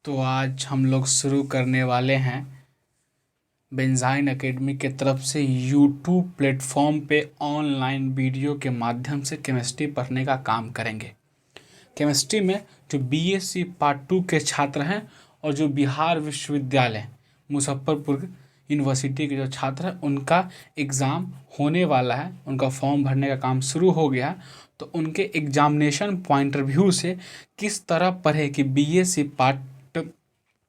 तो आज हम लोग शुरू करने वाले हैं बेंजाइन एकेडमी के तरफ से यूट्यूब प्लेटफॉर्म पे ऑनलाइन वीडियो के माध्यम से केमिस्ट्री पढ़ने का काम करेंगे। केमिस्ट्री में जो बीएससी पार्ट 2 के छात्र हैं और जो बिहार विश्वविद्यालय मुजफ्फरपुर यूनिवर्सिटी के जो छात्र हैं उनका एग्ज़ाम होने वाला है, उनका फॉर्म भरने का काम शुरू हो गया। तो उनके एग्जामिनेशन पॉइंट ऑफ व्यू से किस तरह पढ़े कि बीएससी पार्ट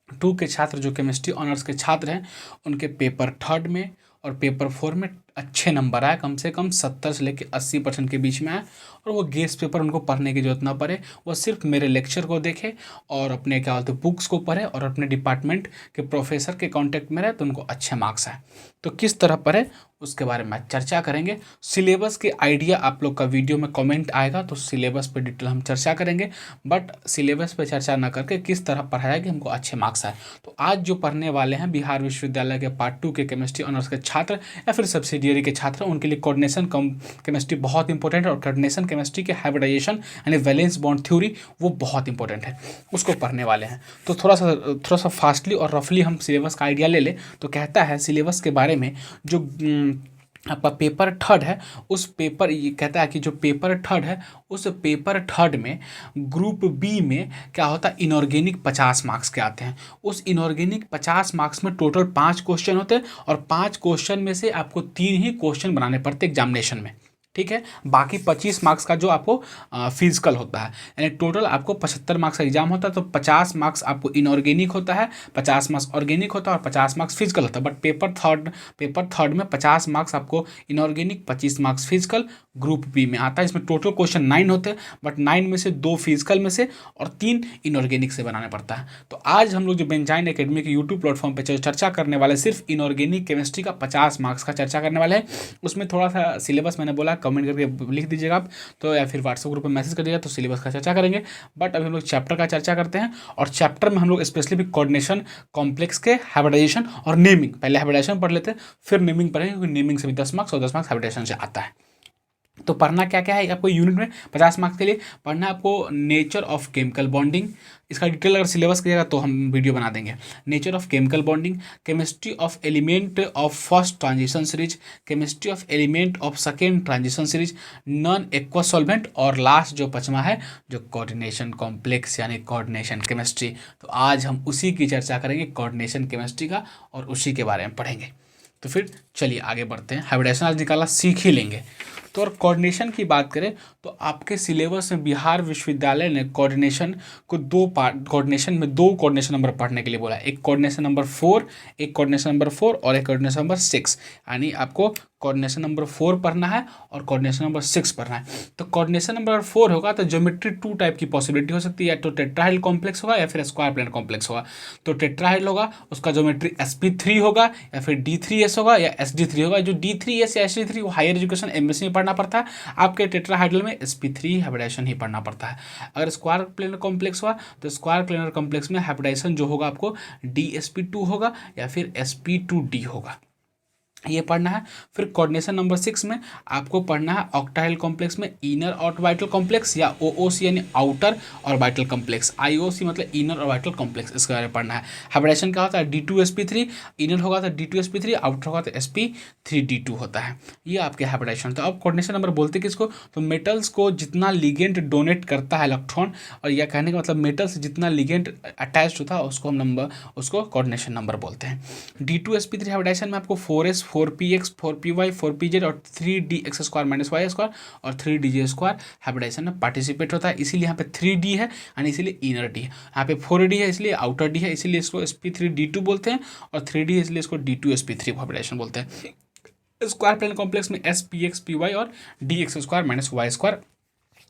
2 के छात्र जो केमिस्ट्री ऑनर्स के छात्र हैं उनके पेपर 3 में और पेपर 4 में अच्छे नंबर आए, कम से कम 70 से लेकर 80% के बीच में आए और वो गेस्ट पेपर उनको पढ़ने की जरूरत ना पड़े। वो सिर्फ मेरे लेक्चर को देखे और अपने क्या बोलते बुक्स को पढ़े और अपने डिपार्टमेंट के प्रोफेसर के कांटेक्ट में रहे तो उनको अच्छे मार्क्स आए। तो किस तरह पढ़े उसके बारे में चर्चा करेंगे। सिलेबस के आइडिया आप लोग का वीडियो में कमेंट आएगा तो सिलेबस पे डिटेल हम चर्चा करेंगे, बट सिलेबस पे चर्चा ना करके किस तरह पढ़ाया कि हमको अच्छे मार्क्स आए। तो आज जो पढ़ने वाले हैं बिहार विश्वविद्यालय के पार्ट 2 के केमिस्ट्री ऑनर्स के छात्र या फिर सब्सिडियरी के छात्र, उनके लिए कोऑर्डिनेशन केमिस्ट्री बहुत इंपॉर्टेंट है और कोऑर्डिनेशन केमिस्ट्री के हाइब्रिडाइजेशन यानी वैलेंस बॉन्ड थ्योरी वो बहुत इंपॉर्टेंट है, उसको पढ़ने वाले हैं। तो थोड़ा सा फास्टली और रफली हम सिलेबस का आइडिया ले लें तो कहता है सिलेबस के बारे में जो आपका पेपर 3 है उस पेपर ये कहता है कि जो पेपर 3 है उस पेपर 3 में ग्रुप बी में क्या होता है इनऑर्गेनिक 50 मार्क्स के आते हैं। उस इनऑर्गेनिक 50 मार्क्स में टोटल 5 क्वेश्चन होते हैं और 5 क्वेश्चन में से आपको 3 ही क्वेश्चन बनाने पड़ते एग्जामिनेशन में, ठीक है। बाकी 25 मार्क्स का जो आपको फिजिकल होता है, यानी टोटल आपको 75 मार्क्स का एग्जाम होता है। तो 50 मार्क्स आपको इनऑर्गेनिक होता है, 50 मार्क्स ऑर्गेनिक होता है और 50 मार्क्स फिजिकल होता है। बट पेपर थर्ड में 50 मार्क्स आपको inorganic, 25 marks physical group B में आता है। इसमें टोटल क्वेश्चन 9 होते हैं, बट 9 में से 2 फिजिकल में से और 3 इनऑर्गेनिक से बनाना पड़ता है। तो आज हम लोग जो बेंजाइन एकेडमी के यूट्यूब प्लेटफॉर्म पर चर्चा करने वाले सिर्फ इनऑर्गेनिक केमिस्ट्री का 50 मार्क्स का चर्चा करने वाले हैं। उसमें थोड़ा सा सिलेबस मैंने बोला कमेंट करके लिख दीजिएगा आप, तो या फिर व्हाट्सएप ग्रुप में मैसेज करिएगा तो सिलेबस का चर्चा करेंगे। बट अभी हम लोग चैप्टर का चर्चा करते हैं और चैप्टर में हम लोग स्पेशली भी कोऑर्डिनेशन कॉम्प्लेक्स के हाइब्रिडाइजेशन और नेमिंग, पहले हाइब्रिडाइजेशन पढ़ लेते हैं फिर नेमिंग पढ़ेंगे, क्योंकि नेमिंग से भी 10 मार्क्स और 10 मार्क्स हाइब्रिडाइजेशन से आता है। तो पढ़ना क्या क्या है आपको यूनिट में 50 मार्क्स के लिए पढ़ना है आपको नेचर ऑफ केमिकल बॉन्डिंग। इसका डिटेल अगर सिलेबस करिएगा तो हम वीडियो बना देंगे। Nature of chemical bonding, chemistry of element of first transition series, chemistry of element of second transition series, non aqueous solvent और लास्ट जो 5वां है जो कोऑर्डिनेशन कॉम्प्लेक्स यानी कोऑर्डिनेशन केमिस्ट्री। तो आज हम उसी की चर्चा करेंगे कोऑर्डिनेशन केमिस्ट्री का और उसी के बारे में पढ़ेंगे। तो फिर चलिए आगे बढ़ते हैं। हाइब्रिडाइजेशन आज निकालना सीख ही लेंगे। तो और कोऑर्डिनेशन की बात करें तो आपके सिलेबस में बिहार विश्वविद्यालय ने कोऑर्डिनेशन को कोऑर्डिनेशन में 2 कोऑर्डिनेशन नंबर पढ़ने के लिए बोला है। एक कोऑर्डिनेशन नंबर 4 और एक कोऑर्डिनेशन नंबर 6, यानी आपको कोऑर्डिनेशन नंबर 4 पढ़ना है और कोऑर्डिनेशन नंबर 6 पढ़ना है। तो कोऑर्डिनेशन नंबर 4 होगा तो ज्योमेट्री 2 टाइप की पॉसिबिलिटी हो सकती है, या तो टेट्राहेड्रल कॉम्प्लेक्स होगा या फिर स्क्वायर प्लेन कॉम्प्लेक्स होगा। तो टेट्राहेड्रल होगा उसका ज्योमेट्री sp3 होगा या फिर d3s होगा या sd3 होगा। जो d3s या sd3 वो हायर एजुकेशन एमएससी में पढ़ना पड़ता है, आपके टेट्राहेड्रल में sp3 हाइब्रिडाइजेशन ही पढ़ना पड़ता है। अगर स्क्वायर प्लेनर कॉम्प्लेक्स हुआ तो स्क्वायर प्लेनर कॉम्प्लेक्स में हाइब्रिडाइजेशन जो होगा आपको dsp2 होगा या फिर sp2d होगा, ये पढ़ना है। फिर कोऑर्डिनेशन नंबर 6 में आपको पढ़ना है ऑक्टाहेड्रल कॉम्प्लेक्स में इनर ऑर्बिटल कॉम्प्लेक्स या ओओसी यानी आउटर ऑर्बिटल कॉम्प्लेक्स, आईओसी मतलब इनर ऑर्बिटल कॉम्प्लेक्स, इसके बारे में पढ़ना है। हाइब्रिडाइजेशन क्या होता है d2sp3, इनर होगा तो d2sp3, आउटर होगा तो sp3d2 होता है। ये आपके हाइब्रिडाइजेशन। तो अब कोऑर्डिनेशन नंबर बोलते किसको, तो मेटल्स को जितना लिगेंड डोनेट करता है इलेक्ट्रॉन, और यह कहने का मतलब मेटल से जितना लिगेंड अटैच होता है उसको कोऑर्डिनेशन नंबर बोलते हैं। d2sp3 हाइब्रिडाइजेशन में आपको 4s 4px 4py 4pz और 3dx square minus Y square और 3dj स्क्वायर हाइब्रिडाइजेशन में पार्टिसिपेट होता है। इसीलिए यहाँ पे 3d है यानी इसीलिए इनर डी है, यहाँ पे 4d है इसलिए आउटर डी है, इसीलिए इसको sp3d2 बोलते हैं, और 3d है इसलिए इसको d2sp3 हाइब्रिडाइजेशन बोलते हैं। स्क्वायर प्लेन कॉम्प्लेक्स में spx py और dx square minus Y square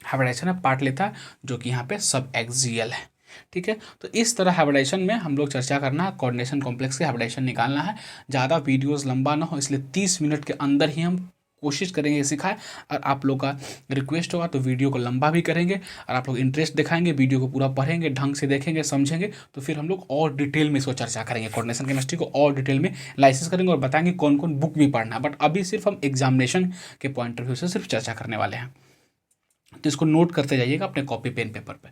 hybridization में पार्ट लेता है, जो कि यहाँ पे सब एक्सियल है, ठीक है। तो इस तरह हाइब्रिडाइजेशन में हम लोग चर्चा करना है, कोऑर्डिनेशन कॉम्प्लेक्स के हाइब्रिडाइजेशन निकालना है। ज़्यादा वीडियोस लंबा ना हो इसलिए 30 मिनट के अंदर ही हम कोशिश करेंगे सिखाएं। और आप लोग का रिक्वेस्ट होगा तो वीडियो को लंबा भी करेंगे, और आप लोग इंटरेस्ट दिखाएंगे, वीडियो को पूरा पढ़ेंगे, ढंग से देखेंगे, समझेंगे, तो फिर हम लोग और डिटेल में इसको चर्चा करेंगे। कोऑर्डिनेशन केमिस्ट्री को और डिटेल में लाइसेंस करेंगे और बताएंगे कौन कौन बुक भी पढ़ना है। बट अभी सिर्फ हम एग्जामिनेशन के पॉइंट ऑफ व्यू से सिर्फ चर्चा करने वाले हैं, तो इसको नोट करते जाइएगा अपने कॉपी पेन पेपर पर।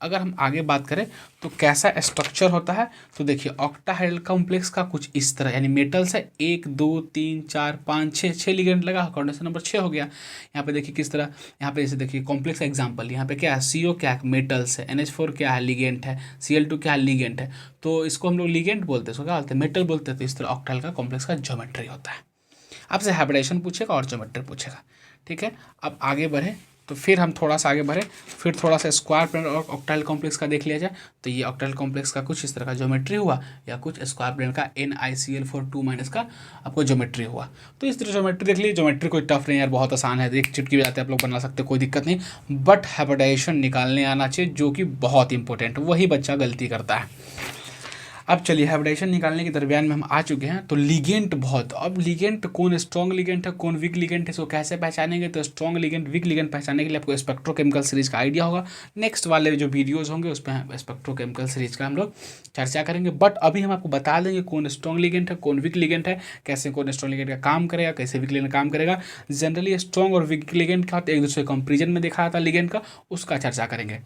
अगर हम आगे बात करें तो कैसा स्ट्रक्चर होता है, तो देखिए ऑक्टाहेड्रल कॉम्प्लेक्स का कुछ इस तरह, यानी मेटल्स है 1 2 3 4 5 6, 6 लिगेंड लगा, कोऑर्डिनेशन नंबर 6 हो गया। यहाँ पे देखिए किस तरह, यहाँ पे जैसे देखिए कॉम्प्लेक्स एग्जांपल, यहाँ पे क्या है, CO क्या है, मेटल्स है, NH4 क्या है, लिगेंट है, Cl2 क्या है, लिगेंट है, तो इसको हम लोग लिगेंट बोलते हैं, इसको क्या बोलते हैं, मेटल बोलते हैं। तो इस तरह ऑक्टाहेड्रल का कॉम्प्लेक्स का ज्योमेट्री होता है। आपसे हाइब्रिडाइजेशन पूछेगा और ज्योमेट्री पूछेगा, ठीक है। अब आगे बढ़े तो फिर हम थोड़ा सा आगे बढ़े, फिर थोड़ा सा स्क्वायर प्लेन और ऑक्टाइल कॉम्प्लेक्स का देख लिया जाए। तो ये ऑक्टाइल कॉम्प्लेक्स का कुछ इस तरह का ज्योमेट्री हुआ, या कुछ स्क्वायर प्लेन का NiCl4 2- का आपको ज्योमेट्री हुआ। तो इस तरह ज्योमेट्री देख लीजिए, ज्योमेट्री कोई टफ नहीं यार, बहुत आसान है, एक चुटकी बजाते आप लोग बना सकते हो, कोई दिक्कत नहीं। बट हाइब्रिडाइजेशन निकालने आना चाहिए, जो कि बहुत इंपॉर्टेंट, वही बच्चा गलती करता है। अब चलिए हाइब्रिडाइजेशन निकालने के दरमियान में हम आ चुके हैं। तो लिगेंट बहुत, अब लिगेंट कौन स्ट्रॉन्ग लिगेंट है, कौन वीक लिगेंट है, इसको कैसे पहचानेंगे। तो स्ट्रॉन्ग लिगेंट वीक लिगेंट पहचानने के लिए आपको स्पेक्ट्रोकेमिकल सीरीज का आइडिया होगा। नेक्स्ट वाले जो वीडियोस होंगे उस पर स्पेक्ट्रोकेमिकल सीरीज का हम लोग चर्चा करेंगे। बट अभी हम आपको बता देंगे कौन स्ट्रॉन्ग लिगेंट है, कौन वीक लिगेंट है, कैसे कौन स्ट्रॉन्ग लिगेंट का काम करेगा, कैसे वीक लिगेंट काम करेगा। जनरली स्ट्रॉन्ग और वीक लिगेंट क्या होता है, एक दूसरे कंपेरिजन में देखा था लिगेंट का, उसका चर्चा करेंगे।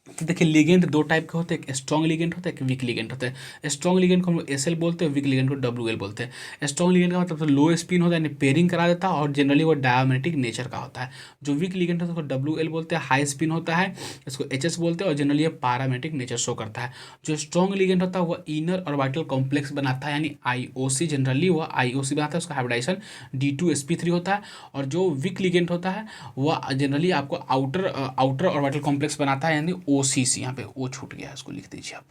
तो देखिए लिगेंड दो टाइप के होते हैं, एक स्ट्रॉन्ग लिगेंड होता है, एक वीक लिगेंड होता है। स्ट्रॉन्ग लिगेंड को हम लोग SL बोलते हैं, वीक लिगेंड को WL बोलते हैं। स्ट्रॉन्ग लिगेंड का मतलब तो लो स्पिन होता है, यानी पेयरिंग करा देता है, और जनरली वो डायमैग्नेटिक नेचर का होता है। जो वीक लिगेंड होता है उसको WL बोलते हैं, हाई स्पिन होता है, इसको HS बोलते हैं, और जनरली ये पैरामैग्नेटिक नेचर शो करता है। जो स्ट्रॉन्ग लिगेंड होता है वो इनर और वाइटल कॉम्प्लेक्स बनाता है, यानी IOC, जनरली वो IOC बनाता है, उसका हाइब्रिडाइजेशन D2sp3 होता है। और जो वीक लिगेंड होता है वह जनरली आपको आउटर और वाइटल कॉम्प्लेक्स बनाता है, यानी OCC। यहाँ पे ओ छूट गया है, इसको लिख दीजिए आप।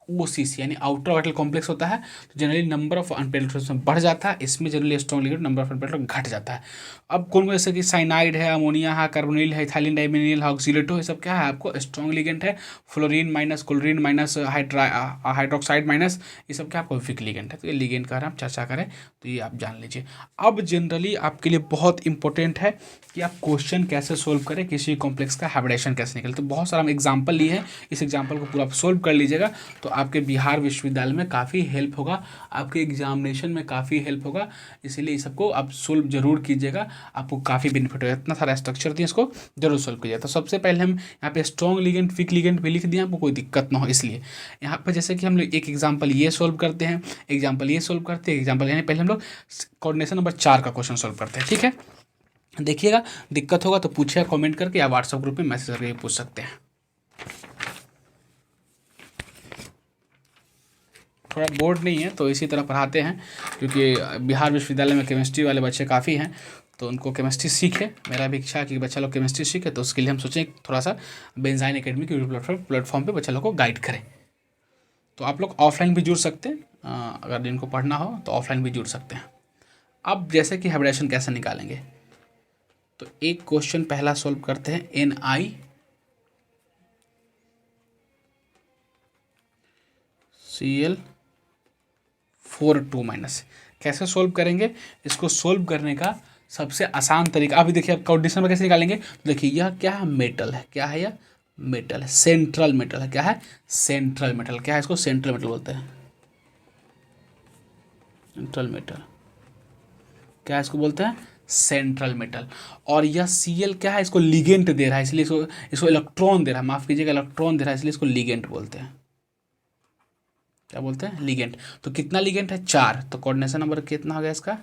OCC यानी आउटर वाइटल कॉम्प्लेक्स होता है, तो जनरली नंबर ऑफ अनपेनिट्रेटेड बढ़ जाता है, इसमें generally strong ligand number of unpenetrated घट जाता है। अब कौन कौन, जैसे कि साइनाइड है, अमोनिया है, कार्बोनिल है, इथाइलिन डाइमिनिल है, ऑक्सीलेटो, ये सब क्या है आपको स्ट्रॉन्ग लिगेंड है। Fluorine minus, chlorine minus, hydroxide minus, ये सब क्या आपको वीक लिगेंड है। तो ये लिगेंड का हम चर्चा करें तो ये आप जान लीजिए। अब जनरली आपके लिए बहुत इंपॉर्टेंट है कि आप क्वेश्चन कैसे सोल्व करें, किसी कॉम्प्लेक्स का हाइब्रिडाइजेशन कैसे निकले। तो बहुत सारा हम एग्जाम्पल लिए हैं, इस एग्जाम्पल को पूरा सोल्व कर लीजिएगा तो आपके बिहार विश्वविद्यालय में काफ़ी हेल्प होगा, आपके एग्जामिनेशन में काफ़ी हेल्प होगा। इसीलिए इस सबको आप सोल्व जरूर कीजिएगा, आपको काफ़ी बेनिफिट होगा। इतना सारा स्ट्रक्चर दिए, इसको जरूर सोल्व कीजिएगा। तो सबसे पहले हम यहाँ पे स्ट्रॉन्ग लिगेंड वीक लिगेंड भी लिख दिए, आपको कोई दिक्कत ना हो इसलिए। यहाँ पर जैसे कि हम लोग एक एग्जाम्पल ये सोल्व करते हैं, एग्जाम्पल ये सोल्व करते हैं, एग्जाम्पल यानी पहले हम लोग कोऑर्डिनेशन नंबर 4 का क्वेश्चन सोल्व करते हैं, ठीक है। देखिएगा दिक्कत होगा तो पूछिएगा कमेंट करके, या व्हाट्सएप ग्रुप में मैसेज करके पूछ सकते हैं। थोड़ा बोर्ड नहीं है तो इसी तरह पढ़ाते हैं, क्योंकि बिहार विश्वविद्यालय में केमिस्ट्री वाले बच्चे काफ़ी हैं, तो उनको केमिस्ट्री सीखे। मेरा भी इच्छा है कि बच्चा लोग केमिस्ट्री सीखे, तो उसके लिए हम सोचें थोड़ा सा बेंजाइन एकेडमी के प्लेटफॉर्म पे बच्चा लोग को गाइड करें। तो आप लोग ऑफलाइन भी जुड़ सकते हैं, अगर जिनको पढ़ना हो तो ऑफलाइन भी जुड़ सकते हैं। अब जैसे कि हाइब्रिडाइजेशन कैसे निकालेंगे, तो एक क्वेश्चन पहला सोल्व करते हैं। NiCl4 कैसे सोल्व करेंगे। इसको सोल्व करने का सबसे आसान तरीका, अभी देखिए आप कोऑर्डिनेशन में कैसे निकालेंगे। तो देखिए यह क्या है, मेटल है, क्या है, यह मेटल है, सेंट्रल मेटल है, क्या है, सेंट्रल मेटल, क्या है, इसको सेंट्रल मेटल बोलते हैं, सेंट्रल मेटल, क्या इसको बोलते हैं, सेंट्रल मेटल। और यह Cl क्या है, इसको लिगेंट दे रहा है, इसलिए इसको इलेक्ट्रॉन दे रहा है, माफ कीजिएगा इलेक्ट्रॉन दे रहा है, इसलिए इसको लिगेंट बोलते हैं। क्या बोलते हैं, लिगेंट। तो कितना लिगेंट है, 4। तो कोऑर्डिनेशन नंबर कितना हो गया इसका,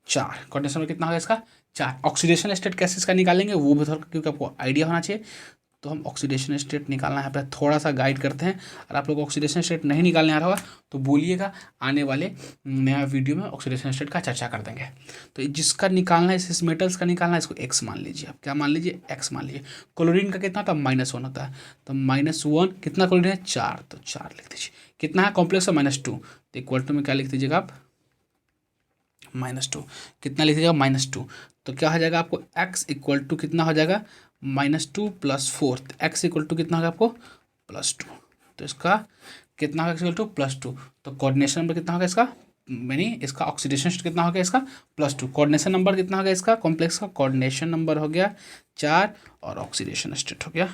4। कोऑर्डिनेशन नंबर कितना हो गया इसका, 4। ऑक्सीडेशन स्टेट कैसे इसका निकालेंगे वो भी थोड़ा, क्योंकि आपको आइडिया होना चाहिए। तो हम ऑक्सीडेशन स्टेट निकालना है, पर थोड़ा सा गाइड करते हैं। और आप लोग ऑक्सीडेशन स्टेट नहीं निकालने आ रहा होगा तो बोलिएगा, आने वाले नया वीडियो में ऑक्सीडेशन स्टेट का चर्चा कर देंगे। तो जिसका निकालना है, इस मेटल्स का निकालना है, इसको X मान लीजिए। आप क्या मान लीजिए, X मान लीजिए। क्लोरीन का कितना होता है, -1 होता है, तो -1 कितना क्लोरीन है, 4, तो 4 लिख दीजिए। कितना है कॉम्प्लेक्स है, -2, तो इक्वल टू में क्या लिख दीजिएगा आप, -2। कितना लिख दीजिएगा, -2। तो क्या हो जाएगा आपको, X इक्वल टू कितना हो जाएगा, -2 + 4। X इक्वल टू कितना होगा आपको, +2। तो इसका कितना होगा, X इक्वल टू +2। तो कोऑर्डिनेशन नंबर कितना होगा इसका, यानी इसका ऑक्सीडेशन स्टेट कितना हो गया इसका, +2। कोऑर्डिनेशन नंबर कितना हो गया इसका, कॉम्प्लेक्स का कोऑर्डिनेशन नंबर हो गया 4, और ऑक्सीडेशन स्टेट हो गया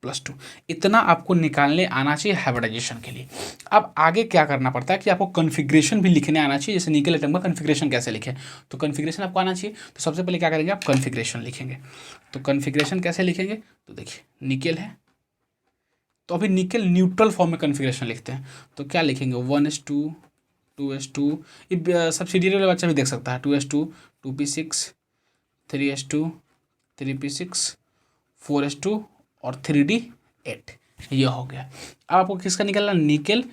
+2। इतना आपको निकालने आना चाहिए हाइब्रिडाइजेशन के लिए। अब आगे क्या करना पड़ता है कि आपको कॉन्फ़िगरेशन भी लिखने आना चाहिए, जैसे निकेल एटम का कॉन्फ़िगरेशन कैसे लिखें, तो कॉन्फ़िगरेशन आपको आना चाहिए। तो सबसे पहले क्या करेंगे, आप कॉन्फ़िगरेशन लिखेंगे। तो कॉन्फ़िगरेशन कैसे लिखेंगे, तो देखिए निकेल है, तो अभी निकेल न्यूट्रल फॉर्म में कॉन्फ़िगरेशन लिखते हैं, तो क्या लिखेंगे 1s2 2s2, ये सब्सिडियरी वाला बच्चा भी देख सकता है, 2s2 2p6 3s2 3p6 4s2 और 3d8, ये हो गया। अब आपको किसका निकलना, निकेल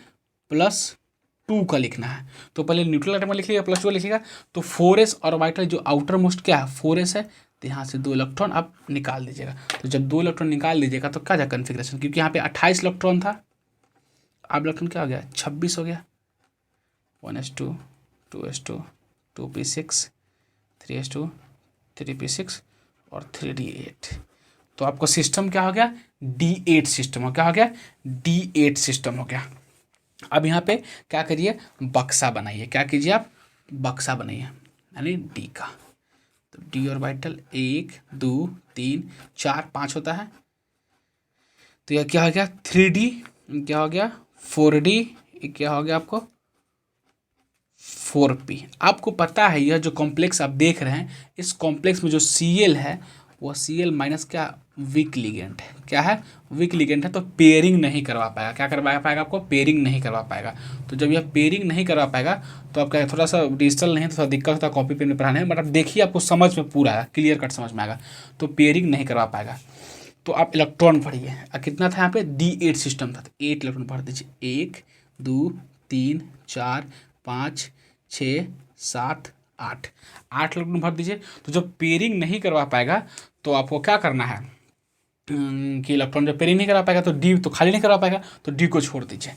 +2 का लिखना है। तो पहले न्यूट्रल एटम लिख लिएगा, +2 लिखिएगा। तो 4s ऑर्बिटल जो आउटर मोस्ट क्या है 4s है, तो यहाँ से 2 इलेक्ट्रॉन आप निकाल दीजिएगा। तो जब 2 इलेक्ट्रॉन निकाल दीजिएगा तो क्या जाए कन्फिग्रेशन, क्योंकि यहाँ पे 28 इलेक्ट्रॉन था, अब इलेक्ट्रॉन क्या हो गया 26 हो गया। 1s2 2s2 2p6 3s2 3p6 और 3d8। तो आपका सिस्टम क्या हो गया, D8 सिस्टम हो, क्या हो गया D8 सिस्टम हो गया। अब यहाँ पे क्या करिए, बक्सा बनाइए, क्या कीजिए आप, बक्सा बनाइए, यानी डी का। तो डी ऑर्बिटल 1 2 3 4 5 होता है, तो यह क्या हो गया 3D, क्या हो गया 4D, क्या हो गया आपको 4p। आपको पता है यह जो कॉम्प्लेक्स आप देख रहे हैं, इस कॉम्प्लेक्स में जो Cl है वो Cl माइनस क्या वीक लिगेंड है, क्या है वीक लिगेंड है, तो पेयरिंग नहीं करवा पाएगा, क्या करवा पाएगा आपको, पेयरिंग नहीं करवा पाएगा। तो जब यह पेयरिंग नहीं करवा पाएगा तो आपका थोड़ा सा डिजिटल नहीं तो थोड़ा दिक्कत होता है कॉपी पेन में पढ़ाने में, बट आप देखिए आपको समझ में पूरा है, क्लियर कट समझ में आएगा। तो पेयरिंग नहीं करवा पाएगा, तो आप इलेक्ट्रॉन पढ़िए, कितना था यहाँ पे D8 सिस्टम था, तो 8 इलेक्ट्रॉन पढ़ दीजिए, 1 2 3 4 5 6 7 8 8 इलेक्ट्रॉन भर दीजिए। तो जब पेयरिंग नहीं करवा पाएगा तो आपको क्या करना है कि इलेक्ट्रॉन जब पेयरिंग नहीं करा पाएगा तो डी तो खाली नहीं करा पाएगा, तो डी को छोड़ दीजिए।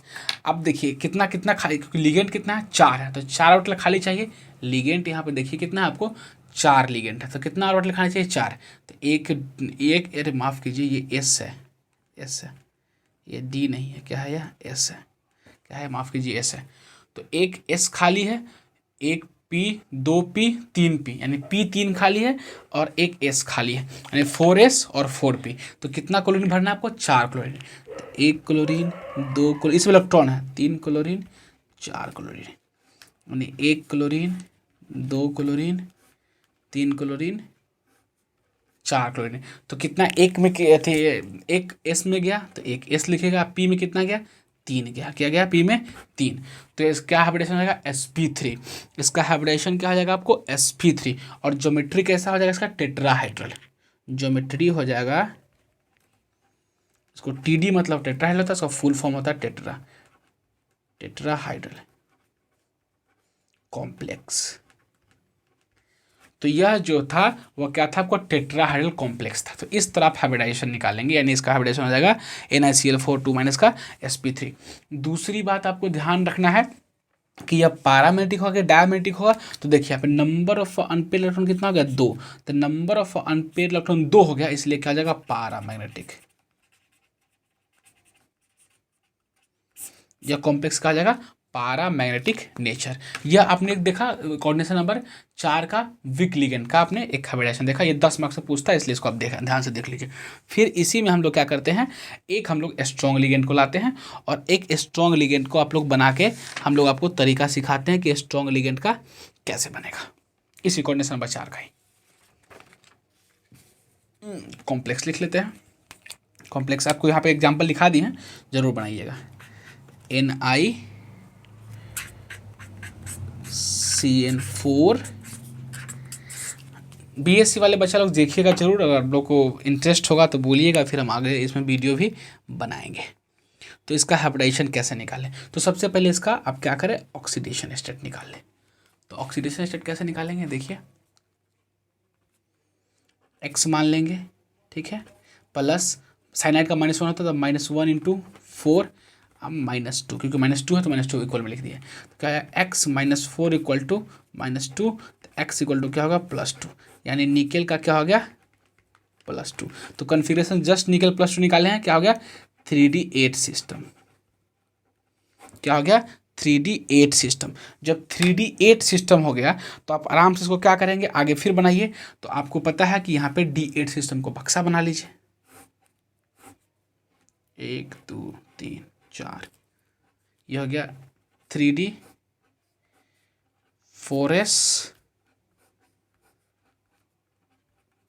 अब देखिए कितना कितना खाली, क्योंकि लिगेंड कितना है 4 है, तो 4 ऑर्बिटल खाली चाहिए। लिगेंड यहाँ पे देखिए कितना है आपको 4 लिगेंड है, तो कितना ऑर्बिटल खाली चाहिए 4। तो एक एक अरे माफ़ कीजिए ये एस है, एस है, ये डी नहीं है, क्या है यह एस है, क्या है माफ़ कीजिए एस है। तो एक एस खाली है, एक पी 2p 3p, यानी p 3 खाली है और एक s खाली है, यानी 4s और 4p। तो कितना क्लोरीन भरना है आपको 4 क्लोरीन। तो 1 क्लोरीन 2 क्लोरीन, इसमें इलेक्ट्रॉन है 3 क्लोरीन 4 क्लोरीन, यानी 1 क्लोरीन 2 क्लोरीन 3 क्लोरीन 4 क्लोरीन। तो कितना एक में थे, एक एस में गया तो एक एस लिखेगा, पी में कितना गया 3 गया, क्या गया पी में 3। तो इसका हाइब्रिडेशन हो जाएगा sp3, इसका हाइब्रिडेशन क्या हो जाएगा आपको sp3। और ज्योमेट्री कैसा हो जाएगा इसका टेट्राहाइड्रल, ज्योमेट्री हो जाएगा, इसको TD मतलब टेट्राहाइड्रल होता है, इसका फुल फॉर्म होता है टेट्राहाइड्रल कॉम्प्लेक्स। तो यह जो था वह क्या था आपको टेट्राहाइड्रल कॉम्प्लेक्स था। तो इस तरह आप हाइब्रिडाइजेशन निकालेंगे, यानी इसका हाइब्रिडाइजेशन हो जाएगा NaCl4 2 माइनस का sp3। दूसरी बात आपको ध्यान रखना है कि यह पैरामेग्नेटिक होगा डायमेग्नेटिक होगा। तो देखिए यहाँ पे नंबर ऑफ अनपेयर इलेक्ट्रॉन कितना हो गया 2, तो नंबर ऑफ अनपेयर इलेक्ट्रॉन 2 हो गया, इसलिए क्या हो जाएगा पैरामैग्नेटिक। यह कॉम्प्लेक्स कहा जाएगा पैरामैग्नेटिक नेचर। यह आपने देखा कोऑर्डिनेशन नंबर 4 का वीक लिगेंड का आपने एक हाइब्रिडाइजेशन देखा, ये 10 मार्क्स से पूछता है, इसलिए इसको आप देखा ध्यान से देख लीजिए। फिर इसी में हम लोग क्या करते हैं, एक हम लोग स्ट्रॉन्ग लिगेंड को लाते हैं और एक स्ट्रॉन्ग लिगेंड को आप लोग बना के हम लोग आपको तरीका सिखाते हैं कि स्ट्रॉन्ग लिगेंड का कैसे बनेगा, इसी कोऑर्डिनेशन नंबर 4 का ही। कॉम्प्लेक्स लिख लेते हैं। कॉम्प्लेक्स आपको यहाँ पे एग्जाम्पल लिखा दिए हैं, जरूर बनाइएगा। NiCN4। BSc वाले बच्चा लोग देखिएगा जरूर, अगर आप लोग को इंटरेस्ट होगा तो बोलिएगा, फिर हम आगे इसमें वीडियो भी बनाएंगे। तो इसका हाइब्रिडाइजेशन कैसे निकालें, तो सबसे पहले इसका आप क्या करें ऑक्सीडेशन स्टेट निकाल लें। तो ऑक्सीडेशन स्टेट कैसे निकालेंगे, देखिए x मान लेंगे, ठीक है, प्लस साइनाइड का -1 होता है तो -1 × 4, अब -2, क्योंकि -2 है तो -2 इक्वल में लिख दिए। तो क्या है x -4 इक्वल टू -2, तो x इक्वल टू क्या होगा +2, यानी निकेल का क्या हो गया +2। तो कॉन्फ़िगरेशन जस्ट निकेल +2 निकाले हैं, क्या हो गया 3D8 सिस्टम, क्या हो गया 3D8 सिस्टम। जब 3D8 सिस्टम हो गया तो आप आराम से इसको क्या करेंगे आगे फिर बनाइए। तो आपको पता है कि यहाँ पे D8 सिस्टम को बक्सा बना लीजिए, 1 2 3 4, ये हो गया 3D 4s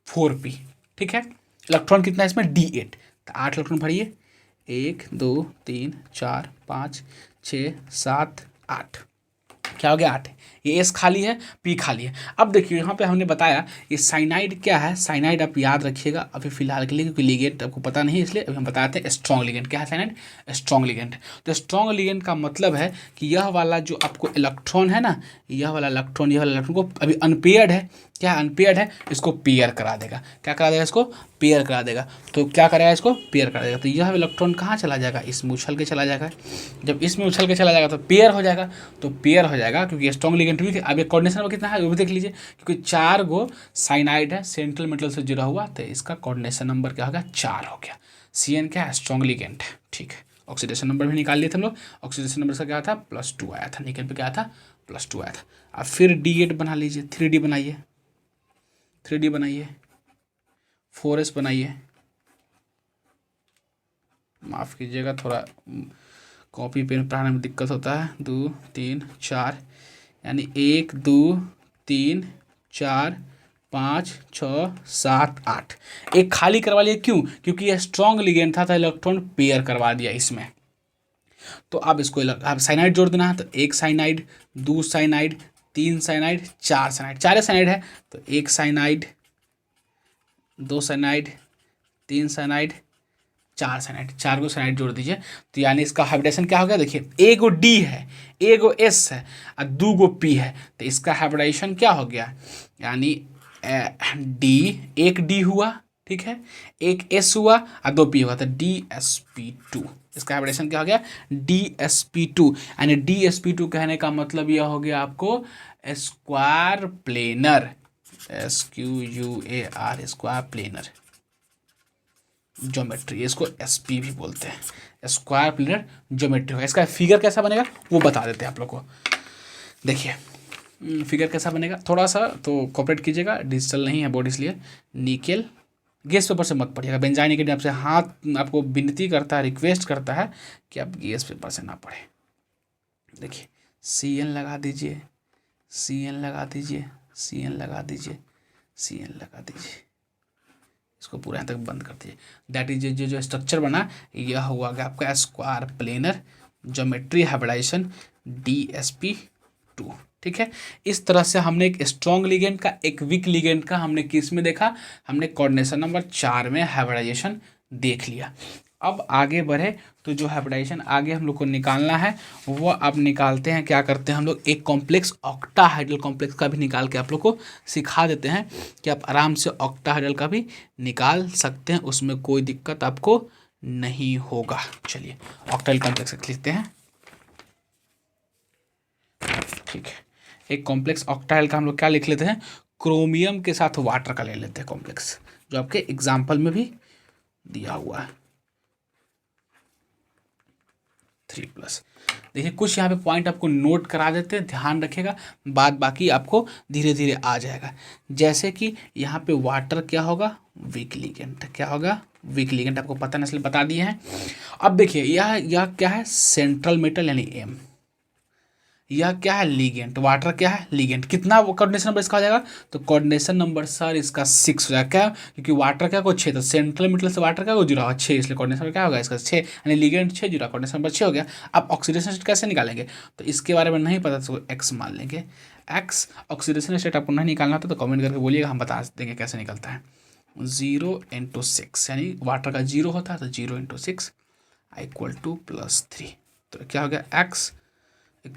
4p। ठीक है, इलेक्ट्रॉन कितना है इसमें D8, तो 8 इलेक्ट्रॉन भरिए, 1 2 3 4 5 6 7 8, क्या हो गया 8। ये एस खाली है, पी खाली है। अब देखिए यहाँ पे हमने बताया ये साइनाइड क्या है, साइनाइड आप याद रखिएगा अभी फिलहाल के लिए, क्योंकि लिगेंड आपको पता नहीं है, इसलिए अभी हम बताते हैं स्ट्रॉन्ग लिगेंड क्या है। Cyanide strong ligand. तो स्ट्रॉन्ग लिगेंड का मतलब है कि यह वाला जो आपको इलेक्ट्रॉन है ना, यह वाला इलेक्ट्रॉन को अभी अनपेयर्ड है, क्या अनपेयर्ड है, इसको पेयर करा देगा। क्या करा देगा, इसको पेयर करा देगा। तो क्या करेगा, इसको पेयर करा देगा। तो यह इलेक्ट्रॉन कहाँ चला जाएगा, इसमें उछल के चला जाएगा। जब इसमें उछल के चला जाएगा तो पेयर हो जाएगा। तो पेयर हो जाएगा क्योंकि स्ट्रॉन्ग लिगेंड भी। अब एक कोऑर्डिनेशन नंबर कितना है वो भी देख लीजिए, क्योंकि 4 गो साइनाइड है सेंट्रल मेटल से जुड़ा हुआ, तो इसका कोऑर्डिनेशन नंबर क्या होगा, 4 हो गया। CN क्या है, स्ट्रॉन्ग लिगेंड है। ठीक है, ऑक्सीडेशन नंबर भी निकाल लिए थे हम लोग। ऑक्सीडेशन नंबर से क्या था, +2 आया था। निकल पे क्या था, +2 आया था। अब फिर D8 बना लीजिए, 3D बनाइए, 3D बनाइए, 4s बनाइए। माफ़ कीजिएगा, थोड़ा कॉपी पेन पढ़ाने में दिक्कत होता है। 2 3 4, यानी 1 2 3 4 5 6 7 8, एक खाली करवा लिया। क्यों, क्योंकि यह स्ट्रॉन्ग लिगेंड था तो इलेक्ट्रॉन पेयर करवा दिया इसमें। तो अब इसको अब साइनाइड जोड़ देना है, तो 1 cyanide 2 cyanide 3 cyanide 4 cyanide, 4 cyanide है तो 1 साइनाइड 2 साइनाइड 3 साइनाइड 4 साइनाइड, 4 को साइनाइड जोड़ दीजिए। तो यानी इसका हाइब्रिडेशन क्या हो गया, देखिए ए गो डी है, ए गो एस है और 2 गो पी है, तो इसका हाइब्रिडेशन क्या हो गया, यानी डी, एक डी हुआ, ठीक है, एक एस हुआ और 2 पी हुआ, तो DsP2। इसका हाइब्रिडेशन क्या हो गया, DsP2। यानी DsP2 कहने का मतलब यह हो गया आपको square planar, SQUAR, square planar geometry, इसको SP भी बोलते हैं, स्क्वायर प्लेनर ज्योमेट्री होगा। इसका फिगर कैसा बनेगा वो बता देते हैं आप लोग को। देखिए फिगर कैसा बनेगा, थोड़ा सा तो कॉपरेट कीजिएगा, डिजिटल नहीं है बोर्ड इसलिए। निकेल, गैस पेपर से मत पढ़िएगा, बेंजाइन के आपसे हाथ आपको विनती करता है, रिक्वेस्ट करता है कि आप गैस पेपर से ना पढ़ें। देखिए CN लगा दीजिए, CN लगा दीजिए, CN लगा दीजिए, CN लगा दीजिए, इसको पूरा यहाँ तक बंद कर दीजिए। दैट इज जो स्ट्रक्चर बना यह हुआ आपका square planar geometry hybridisation DsP2। ठीक है, इस तरह से हमने एक स्ट्रॉन्ग लिगेंड का, एक वीक लिगेंड का हमने किस में देखा, हमने कोऑर्डिनेशन नंबर 4 में हाइब्रिडाइजेशन देख लिया। अब आगे बढ़े तो जो हाइब्रिडाइजेशन आगे हम लोग को निकालना है वो अब निकालते हैं। क्या करते हैं हम लोग, एक कॉम्प्लेक्स ऑक्टाहाइड्रल कॉम्प्लेक्स का भी निकाल के आप लोग को सिखा देते हैं कि आप आराम से ऑक्टाहाइड्रल का भी निकाल सकते हैं, उसमें कोई दिक्कत आपको नहीं होगा। चलिए ऑक्टाहाइड्रल कॉम्प्लेक्स लिखते हैं। ठीक है, एक कॉम्प्लेक्स ऑक्टाहाइड्रल का हम लोग क्या लिख लेते हैं, क्रोमियम के साथ वाटर का ले लेते हैं कॉम्प्लेक्स, जो आपके एग्जाम्पल में भी दिया हुआ है 3+। देखिए कुछ यहाँ पे पॉइंट आपको नोट करा देते हैं, ध्यान रखिएगा, बाद बाकी आपको धीरे धीरे आ जाएगा। जैसे कि यहाँ पे वाटर क्या होगा, वीक लिगेंड, क्या होगा, वीक लिगेंड, आपको पता नहीं इसलिए बता दिए हैं। अब देखिए यह क्या है, सेंट्रल मेटल यानी M, यह क्या है, लिगेंड, वाटर क्या है, लिगेंड। कितना वो कोऑर्डिनेशन नंबर इसका आ जाएगा, तो कोऑर्डिनेशन नंबर सर इसका 6 हो जाएगा। क्या, क्योंकि वाटर क्या को 6, तो सेंट्रल मेटल से वाटर क्या को जुड़ा हुआ 6, इसलिए कोऑर्डिनेशन नंबर क्या होगा इसका 6, यानी लिगेंड 6 जुड़ा, कोऑर्डिनेशन नंबर 6 हो गया। अब ऑक्सीडेशन स्टेट कैसे निकालेंगे, तो इसके बारे में नहीं पता तो X मान लेंगे। X ऑक्सीडेशन स्टेट आपको नहीं निकालना होता तो कमेंट करके बोलिएगा, हम बता देंगे कैसे निकलता है। 0 × 6, यानी वाटर का 0 होता है तो 0 × 6 = +3, तो क्या हो गया, X =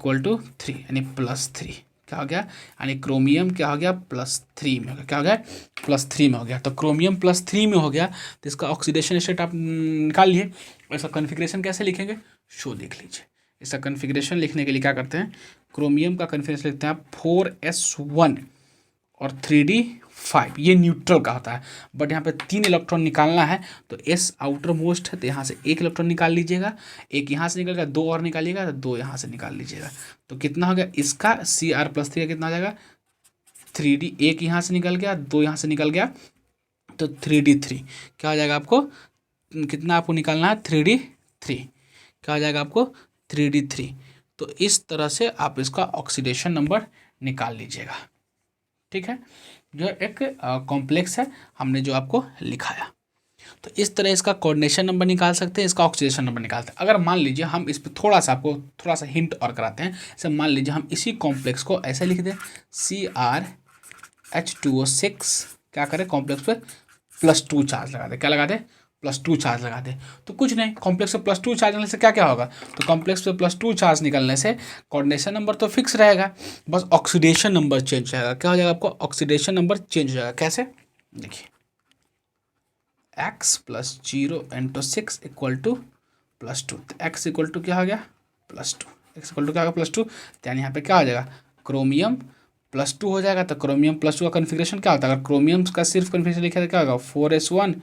3 यानी +3, क्या हो गया, यानी क्रोमियम क्या हो गया, +3 में हो गया, क्या हो गया, +3 में हो गया। तो क्रोमियम +3 में हो गया तो इसका ऑक्सीडेशन स्टेट आप निकाल लिए। और इसका कन्फिग्रेशन कैसे लिखेंगे, शो देख लीजिए। इसका कन्फिग्रेशन लिखने के लिए क्या करते हैं, क्रोमियम का कन्फिग्रेशन लिखते हैं आप 4s1 और 3d5, ये न्यूट्रल का होता है। बट यहाँ पे 3 इलेक्ट्रॉन निकालना है तो S आउटर मोस्ट है, तो यहाँ से 1 इलेक्ट्रॉन निकाल लीजिएगा, एक यहाँ से निकल गया, 2 और निकालिएगा तो 2 यहाँ से निकाल लीजिएगा। तो कितना हो गया इसका, Cr+3 का कितना आ जाएगा, 3d, एक यहाँ से निकल गया, 2 यहाँ से निकल गया, तो 3d3 क्या हो जाएगा आपको, कितना आपको निकालना है 3D3, क्या हो जाएगा आपको 3D3। तो इस तरह से आप इसका ऑक्सीडेशन नंबर निकाल लीजिएगा। ठीक है, जो एक कॉम्प्लेक्स है हमने जो आपको लिखाया। तो इस तरह इसका कोऑर्डिनेशन नंबर निकाल सकते हैं, इसका ऑक्सीडेशन नंबर निकालते हैं। अगर मान लीजिए हम इस पर थोड़ा सा हिंट और कराते हैं। जैसे मान लीजिए हम इसी कॉम्प्लेक्स को ऐसे लिख दें CrH2O6, क्या करें कॉम्प्लेक्स पे +2 चार्ज लगा दें। क्या लगा दें? +2 चार्ज लगा दें। तो कुछ नहीं, कॉम्प्लेक्स पे +2 चार्ज निकलने से क्या क्या होगा, तो कॉम्प्लेक्स पे +2 चार्ज निकलने से कोऑर्डिनेशन नंबर तो फिक्स रहेगा, बस ऑक्सीडेशन नंबर चेंज हो जाएगा। क्या हो जाएगा आपको, ऑक्सीडेशन नंबर चेंज हो जाएगा। कैसे, देखिए x + 0 × 6 = +2। तो x = क्या हो गया, +2। x = क्या होगा, +2। तो यानी यहाँ पे क्या हो जाएगा, क्रोमियम +2 हो जाएगा। तो क्रोमियम +2 का कन्फिग्रेशन क्या होता है, अगर क्रोमियम का सिर्फ कन्फिग्रेशन लिखा तो क्या होगा, 4s1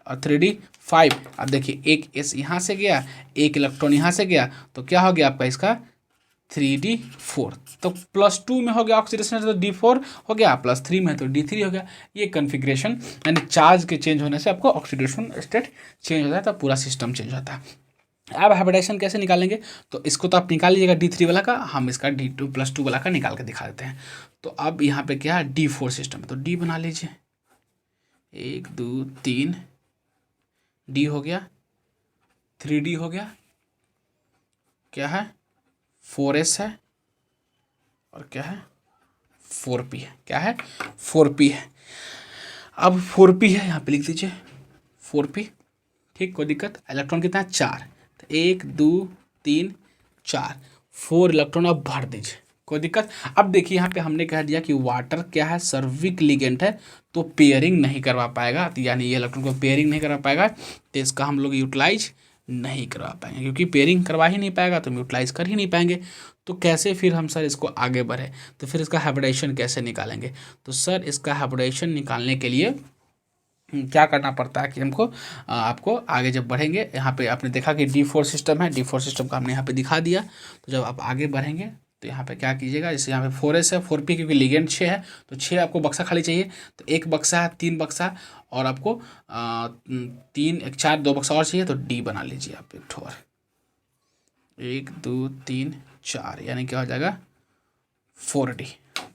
और 3d5। अब देखिए एक s यहाँ से गया, एक इलेक्ट्रॉन यहाँ से गया, तो क्या हो गया आपका इसका 3d4। तो +2 में हो गया ऑक्सीडेशन, तो d4 हो गया, +3 में तो d3 हो गया। ये कन्फिग्रेशन यानी चार्ज के चेंज होने से आपको ऑक्सीडेशन स्टेट चेंज होता है, तो पूरा सिस्टम चेंज होता है। अब हाइब्रिडाइजेशन कैसे निकालेंगे, तो इसको तो आप निकाल लीजिएगा d3 वाला का, हम इसका d2 + 2 वाला का निकाल के दिखा देते हैं। तो अब यहाँ पे क्या है, d4 सिस्टम है, तो d बना लीजिए, 1 2 3 d हो गया, 3d हो गया, क्या है 4s है, और क्या है 4p है, क्या है 4p है। अब 4p है, यहाँ पे लिख दीजिए 4p। ठीक, कोई दिक्कत, इलेक्ट्रॉन कितना है 4, तो 1 2 3 4, 4 इलेक्ट्रॉन अब भर दीजिए, कोई दिक्कत। अब देखिए यहाँ पे हमने कह दिया कि वाटर क्या है, सर्विक लिगेंड है, तो पेयरिंग नहीं करवा पाएगा, तो यानी ये इलेक्ट्रॉन को पेयरिंग नहीं करवा पाएगा, तो इसका हम लोग यूटिलाइज नहीं करवा पाएंगे, क्योंकि पेयरिंग करवा ही नहीं पाएगा तो हम यूटिलाइज कर ही नहीं पाएंगे। तो कैसे फिर हम सर इसको आगे बढ़े, तो फिर इसका हाइब्रिडाइजेशन कैसे निकालेंगे, तो सर इसका हाइब्रिडाइजेशन निकालने के लिए क्या करना पड़ता है कि हमको आपको आगे जब बढ़ेंगे, यहाँ पे आपने देखा कि d4 सिस्टम है, d4 सिस्टम का हमने यहाँ पे दिखा दिया। तो जब आप आगे बढ़ेंगे तो यहाँ पे क्या कीजिएगा, जैसे यहाँ पे 4s है, 4p क्योंकि लिगेंड 6 है, तो 6 आपको बक्सा खाली चाहिए, तो एक बक्सा है, 3 बक्सा, और आपको 3 1 4 2 बक्सा और चाहिए, तो d बना लीजिए आप एक ठोर, 1 2 3 4, यानी क्या हो जाएगा 4d।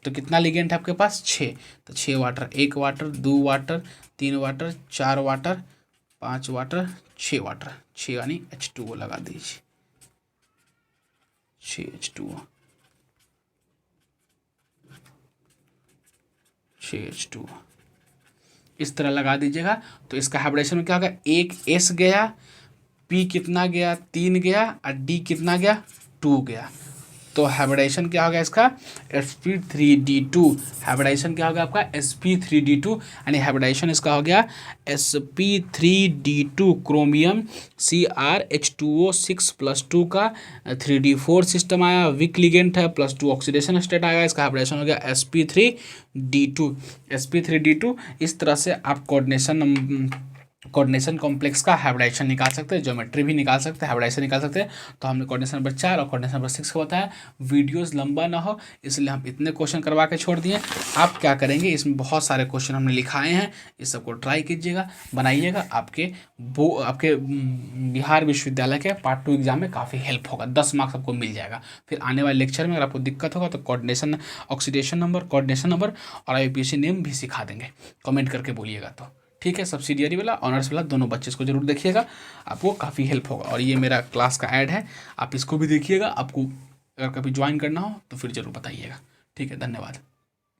तो कितना लिगेंड है आपके पास 6, तो 6 water, 1 water 2 water 3 water 4 water 5 water 6 water, 6 यानी H2O लगा दीजिए, 6 H2O, 6 H2O इस तरह लगा दीजिएगा। तो इसका हाइब्रिडेशन में क्या होगा, एक S गया, P कितना गया 3 गया, और D कितना गया 2 गया। तो हाइब्रिडाइजेशन क्या होगा इसका, sp3d2। हाइब्रिडाइजेशन क्या होगा आपका sp3d2, यानी हाइब्रिडाइजेशन इसका हो गया sp3d2 क्रोमियम CrH2O6 +2 का 3d4 सिस्टम आया, विक लिगेंड है, +2 ऑक्सीडेशन स्टेट आएगा, इसका हाइब्रिडाइजेशन हो गया sp3d2। sp3d2 इस तरह से आप कोऑर्डिनेशन कॉम्प्लेक्स का हाइब्रिडाइजेशन निकाल सकते हैं, ज्योमेट्री भी निकाल सकते हैं, हाइब्रिडाइजेशन निकाल सकते हैं। तो हमने कोऑर्डिनेशन नंबर 4 और कोऑर्डिनेशन नंबर 6 का बताया। वीडियोस लंबा ना हो इसलिए हम इतने क्वेश्चन करवा के छोड़ दिए। आप क्या करेंगे, इसमें बहुत सारे क्वेश्चन हमने लिखाए हैं, इस सबको ट्राई कीजिएगा, बनाइएगा, आपके बिहार विश्वविद्यालय के पार्ट 2 एग्जाम में काफ़ी हेल्प होगा, 10 मार्क्स आपको मिल जाएगा। फिर आने वाले लेक्चर में अगर आपको दिक्कत होगा तो coordination oxidation number, coordination number और IUPAC नेम भी सिखा देंगे, कमेंट करके बोलिएगा। तो ठीक है, सब्सिडियरी वाला ऑनर्स वाला दोनों बच्चे इसको जरूर देखिएगा, आपको काफ़ी हेल्प होगा। और ये मेरा क्लास का ऐड है, आप इसको भी देखिएगा, आपको अगर कभी ज्वाइन करना हो तो फिर ज़रूर बताइएगा। ठीक है, धन्यवाद।